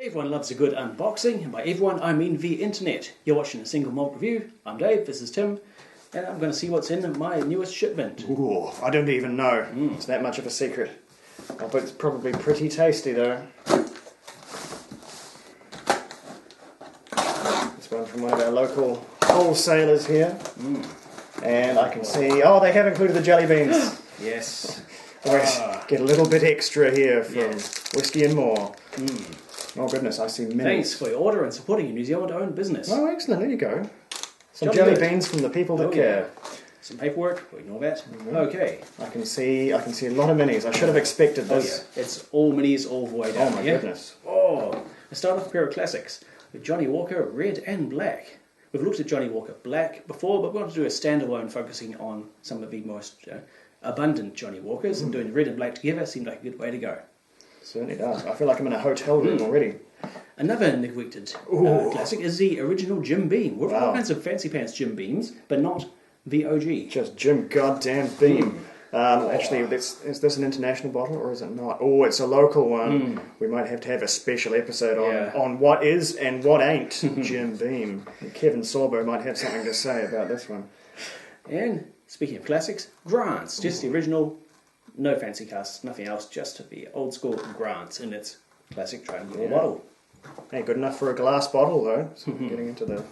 Everyone loves a good unboxing, and by everyone I mean the internet. You're watching a single malt review. I'm Dave, this is Tim, and I'm going to see what's in my newest shipment. Ooh, I don't even know. It's that much of a secret. Oh, but it's probably pretty tasty though. This one from one of our local wholesalers here. And I can see, oh, they have included the jelly beans. Yes. Always get a little bit extra here from Yes. Whiskey and More. Oh goodness, I see many. Thanks for your order and supporting a New Zealand-owned business. Oh, excellent, there you go. Some Jolly jelly good. beans from the people that care. Some paperwork, we ignore that. Okay. I can see a lot of minis. I should have expected Oh this. yeah, it's all minis all the way down. Oh my yeah? goodness. Oh, let's start off with a pair of classics with Johnny Walker Red and Black. We've looked at Johnny Walker Black before, but we want to do a standalone focusing on some of the most abundant Johnny Walkers, and doing Red and Black together seemed like a good way to go. Certainly does. I feel like I'm in a hotel room already. Another neglected classic is the original Jim Beam. We've got all kinds of fancy pants Jim Beams, but not the OG. Just Jim goddamn Beam. Actually, is this an international bottle or is it not? Oh, it's a local one. We might have to have a special episode on what is and what ain't Jim Beam. And Kevin Sorbo might have something to say about this one. And speaking of classics, Grants. Just the original, no fancy casts, nothing else, just the old school Grants in its classic triangular bottle. Ain't good enough for a glass bottle though. So we're getting into the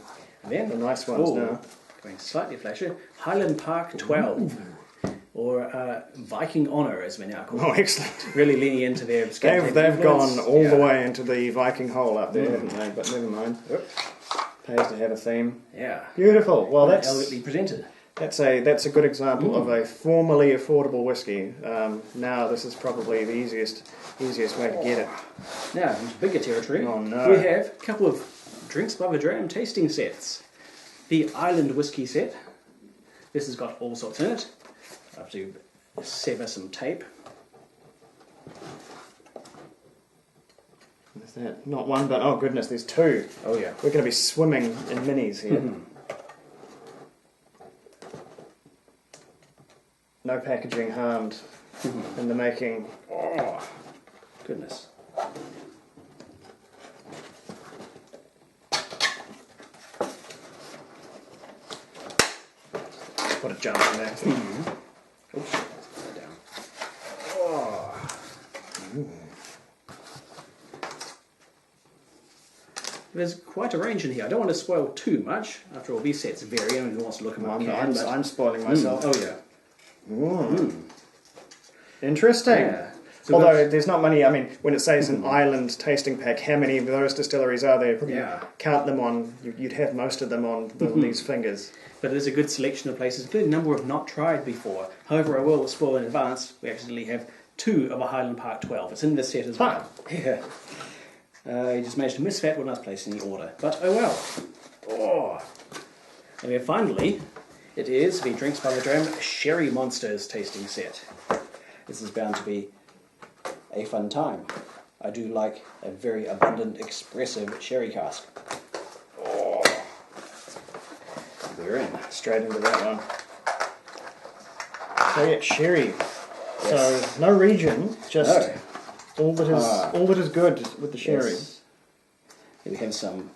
nice ones now. Going slightly flashier, Highland Park 12. Or Viking Honour, as we now call it. Oh, excellent. Really leaning into their They've gone all the way into the Viking hole up there, haven't they? But never mind. Pays to have a theme. Yeah. Beautiful. Well, that's elegantly presented. That's a good example of a formerly affordable whiskey. Now this is probably the easiest way to get it. Now, into bigger territory. Oh no. We have a couple of Drinks by the Dram tasting sets. The Island Whiskey set. This has got all sorts in it. I have to sever some tape. Is that not one, but oh goodness, there's two. Oh yeah. We're going to be swimming in minis here. No packaging harmed in the making. Oh, goodness. What a jump in there. Oops, down. Oh. There's quite a range in here. I don't want to spoil too much. After all, these sets vary. Anyone who wants to look at them I'm spoiling myself. Oh yeah. Interesting. Yeah. So although there's not many, I mean, when it says an island tasting pack, how many of those distilleries are there? Probably count them on, you'd have most of them on these fingers. But there's a good selection of places, including a number I've not tried before. However, I will spoil in advance, we actually have two of a Highland Park 12. It's in this set as well. Yeah. I just managed to miss that when I was placing the order. But oh well. Oh. And then finally, it is the Drinks by the Dram Sherry Monsters tasting set. This is bound to be a fun time. I do like a very abundant, expressive sherry cask. Oh. We're in. Straight into that one. So yeah, sherry. Yes. So no region, just all that is good with the sherry. Yes. Here we have some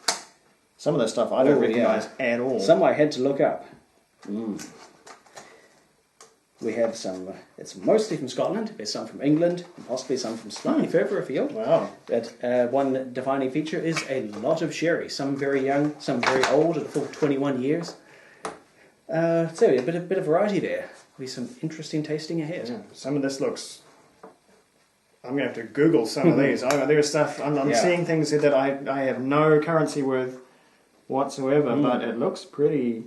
of the stuff I don't recognise at all. Some I had to look up. We have some, it's mostly from Scotland, there's some from England, and possibly some from slightly further afield. Wow. But one defining feature is a lot of sherry, some very young, some very old, at a full 21 years. So a bit of variety there. There'll be some interesting tasting ahead. Yeah. Some of this looks... I'm going to have to Google some of these. There's stuff, I'm seeing things here that I have no currency with whatsoever, but it looks pretty...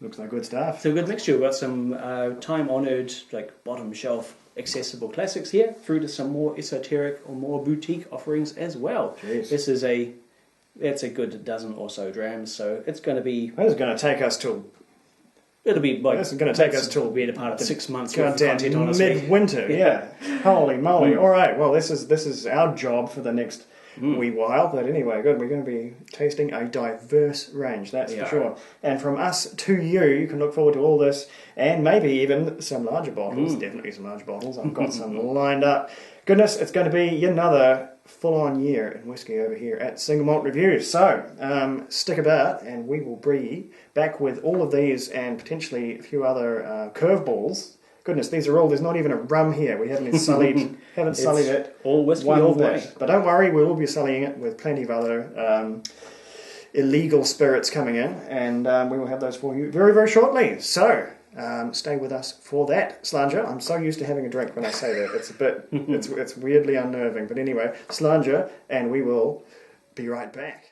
Looks like good stuff. So a good mixture. We've got some time-honoured, like bottom shelf, accessible classics here, through to some more esoteric or more boutique offerings as well. Jeez. This is it's a good dozen or so drams, so it's going to be... That is going to take us till... It'll be like... This is going to take us till... Be a part of 6 months. Goddamn midwinter, yeah. Holy moly. All right, well, this is our job for the next... wee while, but anyway, good. We're going to be tasting a diverse range, that's for sure. And from us to you, you can look forward to all this, and maybe even some larger bottles. Definitely some larger bottles. I've got some lined up. Goodness, it's going to be another full-on year in whiskey over here at Single Malt Reviews. So, stick about and we will be back with all of these and potentially a few other curveballs. Goodness, these are all, there's not even a rum here. We haven't sullied it. All whiskey one all the bit. way. But don't worry, we will be sullying it with plenty of other illegal spirits coming in, and we will have those for you very, very shortly. So, stay with us for that. Slanger, I'm so used to having a drink when I say that. It's a bit, it's weirdly unnerving. But anyway, Slanger, and we will be right back.